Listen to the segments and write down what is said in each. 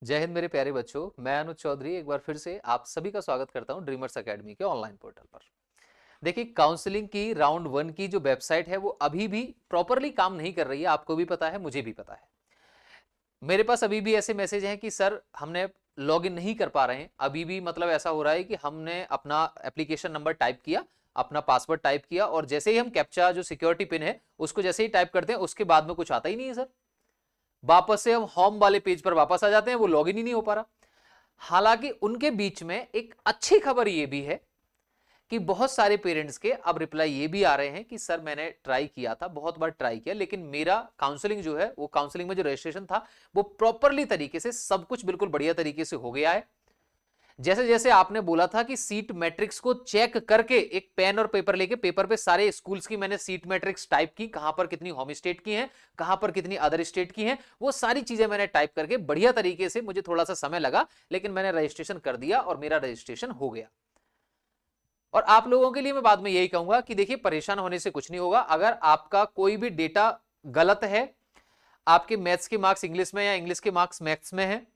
जय हिंद मेरे प्यारे बच्चों, मैं अनुज चौधरी एक बार फिर से आप सभी का स्वागत करता हूं ड्रीमर्स एकेडमी के ऑनलाइन पोर्टल पर। देखिए, काउंसलिंग की राउंड 1 की जो वेबसाइट है वो अभी भी प्रॉपरली काम नहीं कर रही है। आपको भी पता है, मुझे भी पता है। मेरे पास अभी भी ऐसे मैसेज हैं कि सर हमने लॉगिन नहीं कर पा रहे हैं। अभी भी मतलब ऐसा हो रहा है कि हमने अपना एप्लीकेशन नंबर टाइप किया, अपना पासवर्ड टाइप किया और जैसे ही हम कैप्चा जो सिक्योरिटी पिन है उसको जैसे ही टाइप करते हैं उसके बाद में कुछ आता ही नहीं है सर। वापस से हम होम वाले पेज पर वापस आ जाते हैं, वो लॉगिन ही नहीं हो पा रहा। हालांकि उनके बीच में एक अच्छी खबर यह भी है कि बहुत सारे पेरेंट्स के अब रिप्लाई ये भी आ रहे हैं कि सर मैंने ट्राई किया था, बहुत बार ट्राई किया, लेकिन मेरा काउंसलिंग जो है वो काउंसलिंग में जो रजिस्ट्रेशन था वो प्रॉपरली तरीके से सब कुछ बिल्कुल बढ़िया तरीके से हो गया है। जैसे जैसे आपने बोला था कि सीट मैट्रिक्स को चेक करके एक पेन और पेपर लेके पेपर पे सारे स्कूल्स की मैंने सीट मैट्रिक्स टाइप की, कहां पर कितनी होम स्टेट की हैं, कहां पर कितनी अदर स्टेट की हैं, वो सारी चीजें मैंने टाइप करके बढ़िया तरीके से, मुझे थोड़ा सा समय लगा लेकिन मैंने रजिस्ट्रेशन कर दिया और मेरा रजिस्ट्रेशन हो गया। और आप लोगों के लिए मैं बाद में यही कहूंगा कि देखिए, परेशान होने से कुछ नहीं होगा। अगर आपका कोई भी डेटा गलत है, आपके मैथ्स के मार्क्स इंग्लिश में या इंग्लिश के मार्क्स मैथ्स में है,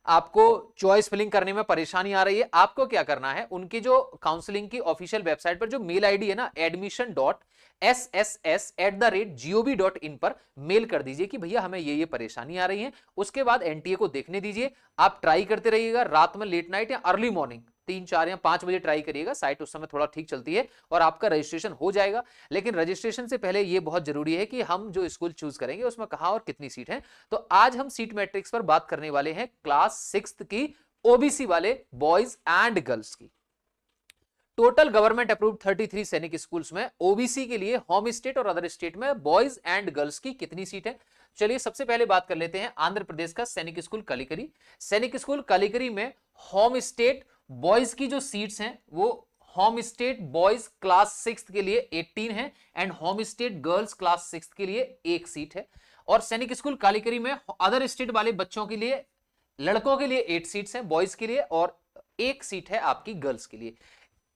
आपको चॉइस फिलिंग करने में परेशानी आ रही है, आपको क्या करना है, उनकी जो काउंसलिंग की ऑफिशियल वेबसाइट पर जो मेल आईडी है ना, admission.sss@gov.in पर मेल कर दीजिए कि भैया हमें ये परेशानी आ रही है। उसके बाद एनटीए को देखने दीजिए। आप ट्राई करते रहिएगा, रात में लेट नाइट या अर्ली मॉर्निंग 3 4 या 5 बजे ट्राई करिएगा, साइट उस समय थोड़ा ठीक चलती है और आपका रजिस्ट्रेशन हो जाएगा। लेकिन रजिस्ट्रेशन से पहले यह बहुत जरूरी है कि हम जो स्कूल चूज करेंगे उसमें कहां और कितनी सीट है। तो आज हम सीट मैट्रिक्स पर बात करने वाले हैं क्लास 6 की ओबीसी वाले बॉयज एंड गर्ल्स की। टोटल गवर्नमेंट अप्रूव्ड 33 सैनिक स्कूल्स में ओबीसी के लिए होम स्टेट और अदर स्टेट में बॉयज एंड गर्ल्स की कितनी सीट है। चलिए सबसे पहले बात कर लेते हैं आंध्र प्रदेश का सैनिक स्कूल कलिकरी। सैनिक स्कूल कलिकरी में होम स्टेट बॉयज की जो सीट्स हैं वो होम स्टेट बॉयज क्लास 6 के लिए 18 है and home state girls class 6 के लिए एक सीट है। और सैनिक स्कूल कालीकरी में अदर स्टेट वाले बच्चों के लिए, लड़कों के लिए 8 सीट्स हैं बॉयज के लिए और एक सीट है आपकी गर्ल्स के लिए।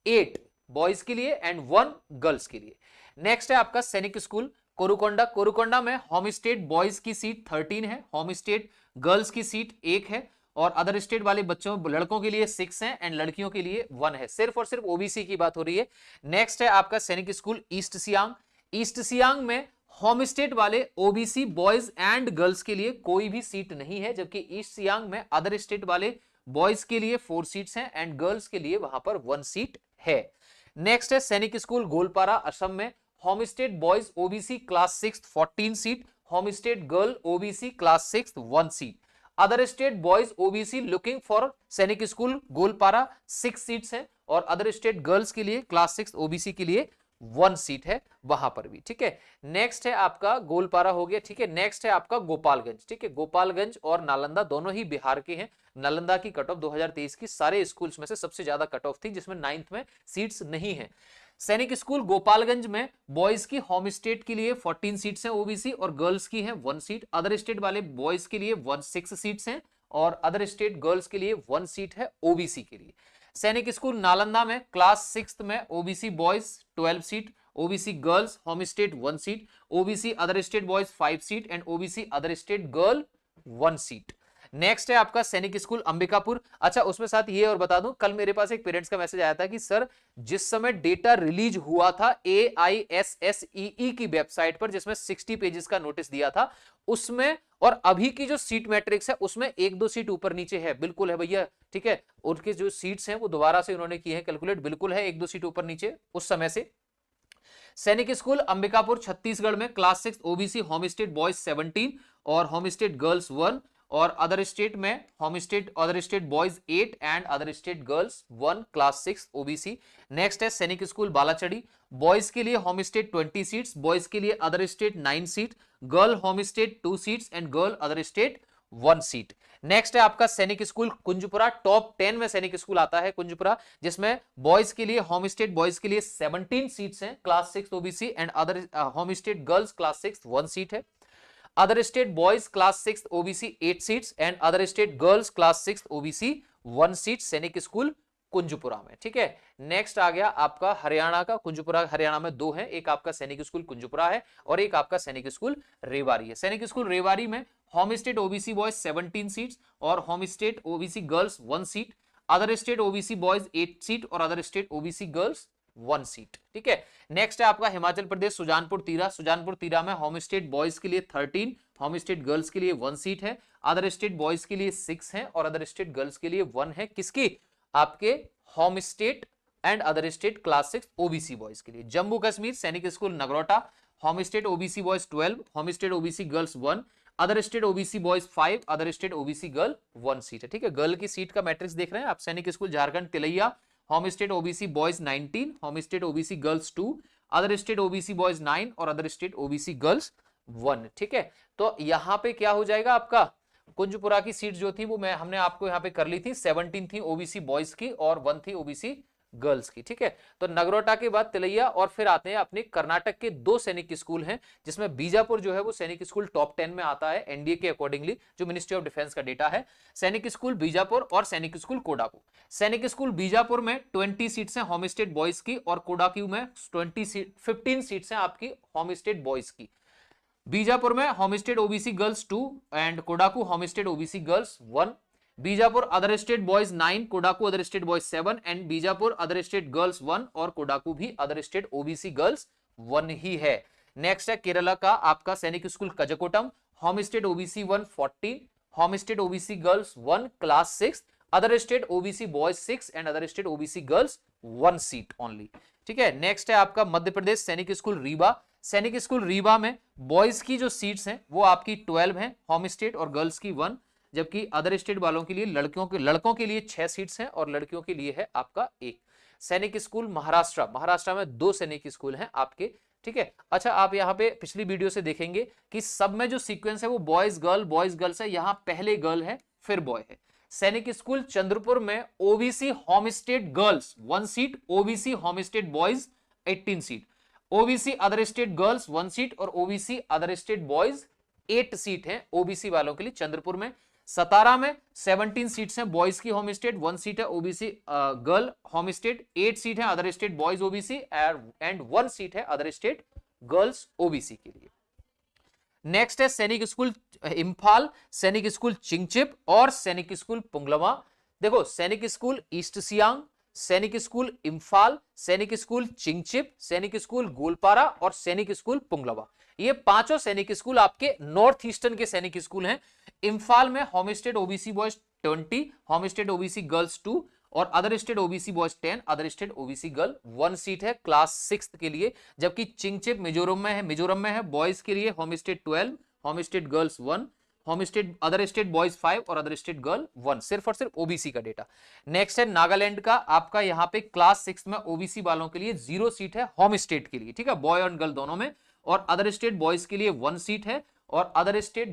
8 बॉयज के लिए एंड 1 गर्ल्स के लिए। नेक्स्ट है आपका सैनिक स्कूल कोरुकोंडा। कोरुकोंडा में होम स्टेट बॉयज की सीट 13 है, होम स्टेट गर्ल्स की सीट 1 है और अदर स्टेट वाले बच्चों लड़कों के लिए 6 है एंड लड़कियों के लिए 1 है। सिर्फ और सिर्फ ओबीसी की बात हो रही है। नेक्स्ट है आपका Sainik school east Siang. East Siang में होम स्टेट वाले ओबीसी बॉयज एंड गर्ल्स के लिए कोई भी सीट नहीं है, जबकि ईस्ट सियांग में अदर स्टेट वाले बॉयज के लिए 4 सीट्स हैं एंड गर्ल्स के लिए वहां पर 1 सीट है। नेक्स्ट है सैनिक स्कूल गोलपारा असम में home state boys OBC class 6 14 seat, home state girl OBC class 6 1 seat. Other state boys OBC looking for सैनिक स्कूल गोलपारा 6 सीट्स हैं और अदर स्टेट गर्ल्स के लिए क्लास 6 ओबीसी के लिए 1 सीट है वहां पर भी। ठीक है, नेक्स्ट है आपका गोलपारा हो गया। ठीक है, नेक्स्ट है आपका गोपालगंज। ठीक है, गोपालगंज और नालंदा दोनों ही बिहार के हैं। नालंदा की कट ऑफ 2023 की सारे स्कूल्स में से सबसे ज्यादा कट ऑफ थी, जिसमें 9th में सीट्स नहीं है। सैनिक स्कूल गोपालगंज में बॉयज की होम स्टेट के लिए 14 सीट्स हैं ओबीसी और गर्ल्स की हैं 1 सीट। अदर स्टेट वाले बॉयज के लिए 6 सीट्स हैं और अदर स्टेट गर्ल्स के लिए 1 सीट है ओबीसी के लिए। सैनिक स्कूल नालंदा में क्लास 6 में OBC boys 12 seat, OBC girls home state 1 seat, OBC other state boys 5 seat and OBC other state girl 1 seat. Next है आपका सैनिक स्कूल अंबिकापुर। अच्छा, उसमें साथ ये और बता दूं, कल मेरे पास एक पेरेंट्स का मैसेज आया था कि सर जिस समय डेटा रिलीज हुआ था AISSEE की वेबसाइट पर, जिसमें 60 पेजेस का नोटिस दिया था, उसमें और अभी की जो सीट मैट्रिक्स है उसमें 1-2 सीट ऊपर नीचे है। बिल्कुल है भैया, ठीक है, उनके जो सीट्स हैं वो दोबारा से उन्होंने की है कैलकुलेट, बिल्कुल है 1-2 सीट ऊपर नीचे उस समय से। सैनिक स्कूल अंबिकापुर छत्तीसगढ़ में class 6 OBC home state boys 17 और होम स्टेट गर्ल्स 1 और अदर स्टेट में home state other state boys 8 and other state girls 1 class 6 OBC. Next है सैनिक स्कूल बालाचड़ी। बॉयज के लिए होम स्टेट 20 सीट्स, बॉयज के लिए other state 9 seat, girl home state 2 seats and girl other state 1 seat. Next है आपका Sainik school Kunjpura. Top 10 में सैनिक स्कूल आता है कुंजपुरा, जिसमें बॉयज के लिए होम स्टेट बॉयज के लिए 17 सीट्स हैं class 6 OBC and other home state girls class 6 1 seat है। Other state boys class 6 OBC 8 seats and other state girls class 6 OBC 1 seat Sainik school Kunjpura में। ठीक है, नेक्स्ट आ गया आपका हरियाणा का कुंजपुरा। हरियाणा में 2 है, एक आपका सैनिक स्कूल कुंजपुरा है और एक आपका सैनिक स्कूल रेवारी है। सैनिक स्कूल रेवारी में home state OBC boys 17 seats और home state OBC girls 1 seat, other state OBC boys 8 seat और other state OBC girls 1 seat. ठीक है, नेक्स्ट है आपका हिमाचल प्रदेश सुजानपुर तीरा। सुजानपुर तीरा में होम स्टेट बॉयज के लिए 13, होम स्टेट गर्ल्स के लिए 1 सीट है, अदर स्टेट बॉयज के लिए 6 है और अदर स्टेट गर्ल्स के लिए 1 है। किसकी? आपके home state and other state class 6 OBC boys के लिए। जम्मू कश्मीर सैनिक school Nagrota, home state OBC boys 12, home state OBC girls 1, other state OBC boys 5, other state OBC girl 1 seat है। ठीक है, गर्ल की सीट का मैट्रिक्स देख रहे हैं आप। Sainik school Jharkhand Tilaiya, home state OBC boys 19, home state OBC girls 2, other state OBC boys 9 और अदर स्टेट ओबीसी गर्ल्स 1। ठीक है, तो यहां पे क्या हो जाएगा आपका, कुंजपुरा की सीट जो थी वो हमने आपको यहाँ पे कर ली थी, 17 थी ओबीसी बॉयज की और 1 थी ओबीसी गर्ल्स की। ठीक है, तो नगरोटा के बाद तिलैया और फिर आते हैं अपने कर्नाटक के 2 सैनिक स्कूल हैं, जिसमें बीजापुर जो है वो सैनिक स्कूल टॉप 10 में आता है एनडीए के अकॉर्डिंगली, जो मिनिस्ट्री ऑफ डिफेंस का डेटा है। सैनिक स्कूल बीजापुर और सैनिक स्कूल कोडाकू। सैनिक स्कूल बीजापुर में 20 सीट्स हैं होम स्टेट बॉयज की और कोडाकू में 15 सीट्स हैं आपकी होम स्टेट बॉयज की। बीजापुर में home state OBC girls 2 and Kodagu home state OBC girls 1। Bijapur other state boys 9, Kodagu other state boys 7 and Bijapur other state girls 1 और कोडाकू भी अदर स्टेट ओबीसी गर्ल्स 1 ही है। नेक्स्ट है केरला का आपका Sainik school Kazhakootam, home state OBC 1 14, home state OBC girls 1 class 6, other state OBC boys 6 and other state OBC girls 1 seat only. ठीक है, next है आपका मध्य प्रदेश सैनिक स्कूल रीवा। सैनिक स्कूल रीवा में बॉयज की जो सीट्स हैं वो आपकी 12 हैं, होम स्टेट और गर्ल्स की 1, जबकि अदर स्टेट वालों के लिए लड़कों के लिए 6 सीट्स हैं और लड़कियों के लिए है आपका 1। सैनिक स्कूल महाराष्ट्र में 2 सैनिक स्कूल हैं आपके। ठीक है, अच्छा आप यहाँ पे पिछली वीडियो से देखेंगे कि सब में जो सीक्वेंस है वो बॉयज गर्ल्स है, यहाँ पहले गर्ल है फिर बॉय है। सैनिक स्कूल चंद्रपुर में OBC home state girls 1 seat, OBC home state boys 18 seat, OBC other state girls 1 seat और OBC other state boys 8 seat है ओबीसी वालों के लिए चंद्रपुर में। सतारा में 17 सीट्स हैं बॉयज की होम स्टेट, 1 सीट है OBC girl home state, 8 seat है other state boys OBC and 1 seat है अदर स्टेट गर्ल्स ओबीसी के लिए। नेक्स्ट है सैनिक स्कूल इंफाल, सैनिक स्कूल चिंगचिप और सैनिक स्कूल पुंगलवा। देखो सैनिक स्कूल ईस्ट सियांग, सैनिक स्कूल इंफाल, सैनिक स्कूल चिंगचिप, सैनिक स्कूल गोलपारा और सैनिक स्कूल पुंगलवा, ये 5 सैनिक स्कूल आपके नॉर्थ ईस्टर्न के सैनिक स्कूल हैं। इंफाल में home state OBC boys 20, home state OBC girls 2 और other state OBC boys 10, other state OBC girl 1 seat है क्लास 6 के लिए। जबकि चिंगचिप मिजोरम में है बॉयज के लिए home state 12, home state girls 1, home state other state boys 5 और अदर स्टेट गर्ल 1, सिर्फ और सिर्फ ओबीसी का डेटा। नेक्स्ट है नागालैंड का आपका यहाँ पे क्लास 6 में ओबीसी वालों के लिए 0 सीट है होम स्टेट के लिए, ठीक है, बॉय और गर्ल दोनों में, और अदर स्टेट बॉयज के लिए 1 सीट है और अदर स्टेट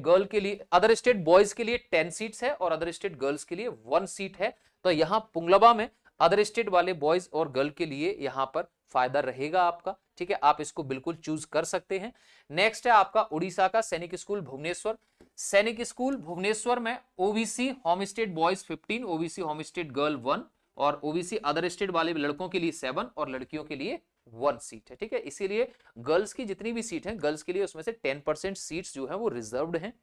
बॉयज के लिए 10 सीट्स है और अदर स्टेट गर्ल्स के लिए 1 सीट है। तो यहां पुंगलवा में अदर स्टेट वाले बॉयज और गर्ल के लिए यहां पर फायदा रहेगा आपका, ठीक है, आप इसको बिल्कुल चूज कर सकते हैं। नेक्स्ट है आपका उड़ीसा का सैनिक स्कूल भुवनेश्वर। सैनिक स्कूल भुवनेश्वर में OBC home state boys 15, OBC home state girl 1 और ओबीसी अदर स्टेट वाले लड़कों के लिए 7 और लड़कियों के लिए 1 सीट है, ठीक है। इसीलिए गर्ल्स की जितनी भी सीट है गर्ल्स के लिए उसमें से 10% सीट्स जो है वो रिजर्व्ड हैं,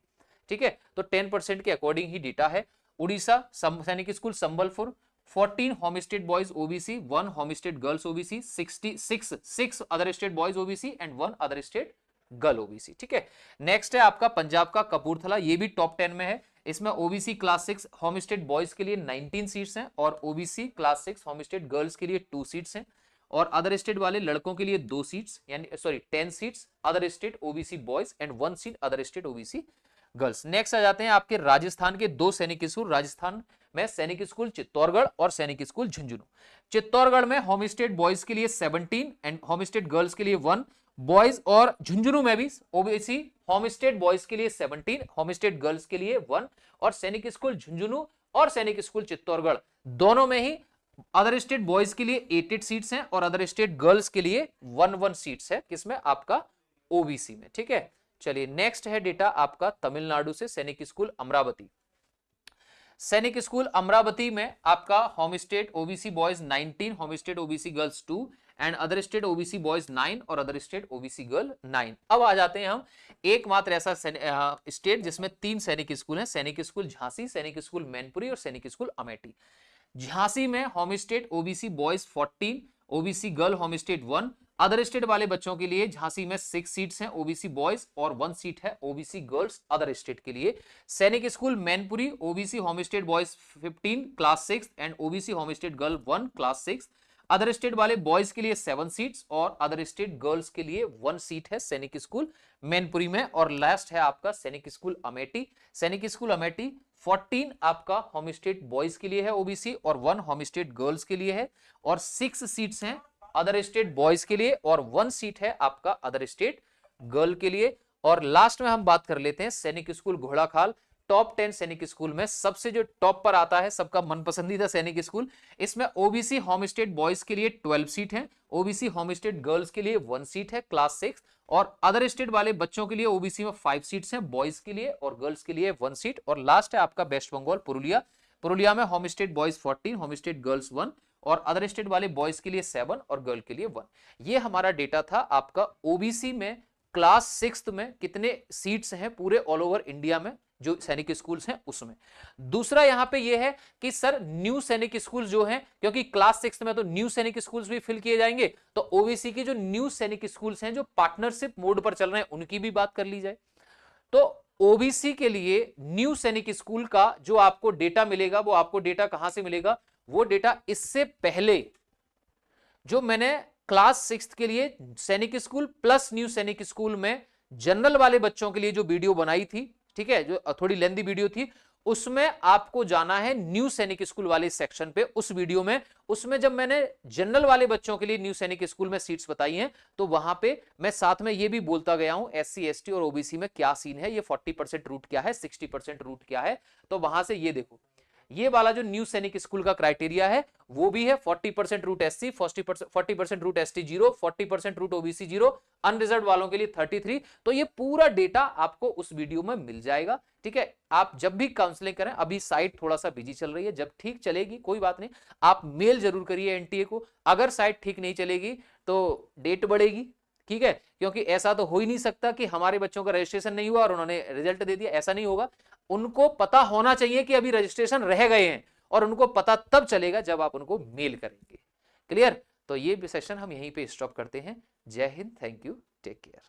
ठीक है, तो 10% के अकॉर्डिंग ही डेटा है। उड़ीसा सैनिक school Sambalpur 14 home state boys OBC, 1 home state girls OBC, 6 other state boys OBC and 1 other state girl OBC, ठीक है। नेक्स्ट है आपका पंजाब का कपूरथला, ये भी टॉप 10 में है। इसमें OBC class 6 home state boys के लिए 19 सीट्स हैं और OBC class 6 home state girls के लिए 2 सीट्स हैं और अदर स्टेट वाले लड़कों के लिए 2 सीट्स यानी 10 seats other state OBC boys and 1 seat other state OBC girls. Next आ जाते हैं आपके राजस्थान के 2 सैनिक स्कूल। राजस्थान में सैनिक स्कूल चित्तौड़गढ़ और सैनिक स्कूल झुंझुनू। चित्तौड़गढ़ में होम स्टेट बॉयज के लिए 17 एंड होम स्टेट गर्ल्स के लिए 1 बॉयज और झुंझुनू में भी ओबीसी होम स्टेट बॉयज के लिए 17 होम स्टेट गर्ल्स के लिए 1 और सैनिक स्कूल झुंझुनू और सैनिक स्कूल चित्तौड़गढ़ दोनों में ही अदर स्टेट बॉयज के लिए 8 सीट्स हैं और अदर स्टेट गर्ल्स के लिए 1 सीट्स है, किसमें आपका ओबीसी में, ठीक है। चलिए नेक्स्ट है डेटा आपका तमिलनाडु से सैनिक स्कूल अमरावती। सैनिक स्कूल अमरावती में आपका home state OBC boys 19, home state OBC girls 2 and other state OBC boys 9 और अदर स्टेट ओबीसी गर्ल 9। अब आ जाते हैं हम एकमात्र ऐसा स्टेट जिसमें 3 सैनिक स्कूल हैं, सैनिक स्कूल झांसी, सैनिक स्कूल मैनपुरी और सैनिक स्कूल अमेठी। झांसी में home state OBC boys 14, OBC girl home state 1। Other state वाले बच्चों के लिए झांसी में 6 सीट्स हैं ओबीसी बॉयज और 1 सीट है ओबीसी गर्ल्स अदर स्टेट के लिए। सैनिक school Mainpuri OBC home state boys 15 class 6 and OBC home state girl 1 class 6। Other state वाले बॉयज के लिए 7 सीट्स और अदर स्टेट गर्ल्स के लिए 1 सीट है सैनिक स्कूल मैनपुरी में। और लास्ट है आपका सैनिक स्कूल अमेठी। सैनिक स्कूल अमेठी 14 आपका होम स्टेट बॉयज के लिए है ओबीसी और 1 होम स्टेट गर्ल्स के लिए है और 6 सीट्स हैं अदर स्टेट बॉयज के लिए और 1 सीट है आपका अदर स्टेट गर्ल के लिए। और लास्ट में हम बात कर लेते हैं सैनिक स्कूल घोड़ाखाल। टॉप 10 सैनिक स्कूल में सबसे जो टॉप पर आता है, सबका मनपसंदीदा सैनिक स्कूल, इसमें ओबीसी होम स्टेट बॉयज के लिए 12 सीट है, ओबीसी होम स्टेट गर्ल्स के लिए 1 सीट है क्लास 6 और अदर स्टेट वाले बच्चों के लिए ओबीसी में 5 सीट्स हैं बॉयज के लिए और गर्ल्स के लिए 1 सीट। और लास्ट है आपका वेस्ट बंगाल पुरुलिया। पुरुलिया में home state boys 14, home state girls 1 और अदर स्टेट वाले बॉयज के लिए 7 और गर्ल के लिए 1। ये हमारा डेटा था आपका ओबीसी में क्लास 6 में कितने सीट्स हैं पूरे ऑल ओवर इंडिया में जो सैनिक स्कूल्स हैं उसमें। दूसरा यहां पे ये है कि सर न्यू सैनिक स्कूल जो हैं, क्योंकि क्लास 6 में तो न्यू सैनिक स्कूल्स भी फिल किए जाएंगे, तो ओबीसी के जो न्यू सैनिक स्कूल्स हैं जो पार्टनरशिप मोड पर चल रहे हैं उनकी भी बात कर ली जाए। तो ओबीसी के लिए न्यू सैनिक स्कूल का जो आपको डेटा मिलेगा वो आपको डेटा कहां से मिलेगा, वो डेटा इससे पहले जो मैंने क्लास 6 के लिए सैनिक स्कूल प्लस न्यू सैनिक स्कूल में जनरल वाले बच्चों के लिए जो वीडियो बनाई थी, ठीक है, जो थोड़ी लेंदी वीडियो थी, उसमें आपको जाना है न्यू सैनिक स्कूल वाले सेक्शन पे। उस वीडियो में, उसमें जब मैंने जनरल वाले बच्चों के लिए न्यू सैनिक स्कूल में सीट्स बताई हैं तो वहां पे मैं साथ में ये भी बोलता गया हूं एससी एसटी और ओबीसी में क्या सीन है, ये 40% रूट क्या है, 60% रूट क्या है। तो वहां से ये देखो, ये वाला जो न्यू सैनिक स्कूल का क्राइटेरिया है वो भी है 40% root SC, 40% root ST 0, 40% root OBC 0, unreserved वालों के लिए 33। तो ये पूरा डेटा आपको उस वीडियो में मिल जाएगा, ठीक है। आप जब भी काउंसलिंग करें, अभी साइट थोड़ा सा बिजी चल रही है, जब ठीक चलेगी कोई बात नहीं, आप मेल जरूर करिए एनटीए को। अगर साइट ठीक नहीं चलेगी तो डेट बढ़ेगी, ठीक है, क्योंकि ऐसा तो हो ही नहीं सकता कि हमारे बच्चों का रजिस्ट्रेशन नहीं हुआ और उन्होंने रिजल्ट दे दिया, ऐसा नहीं होगा। उनको पता होना चाहिए कि अभी रजिस्ट्रेशन रह गए हैं और उनको पता तब चलेगा जब आप उनको मेल करेंगे। क्लियर? तो ये सेशन हम यहीं पे स्टॉप करते हैं। Jai Hind, thank you, take care.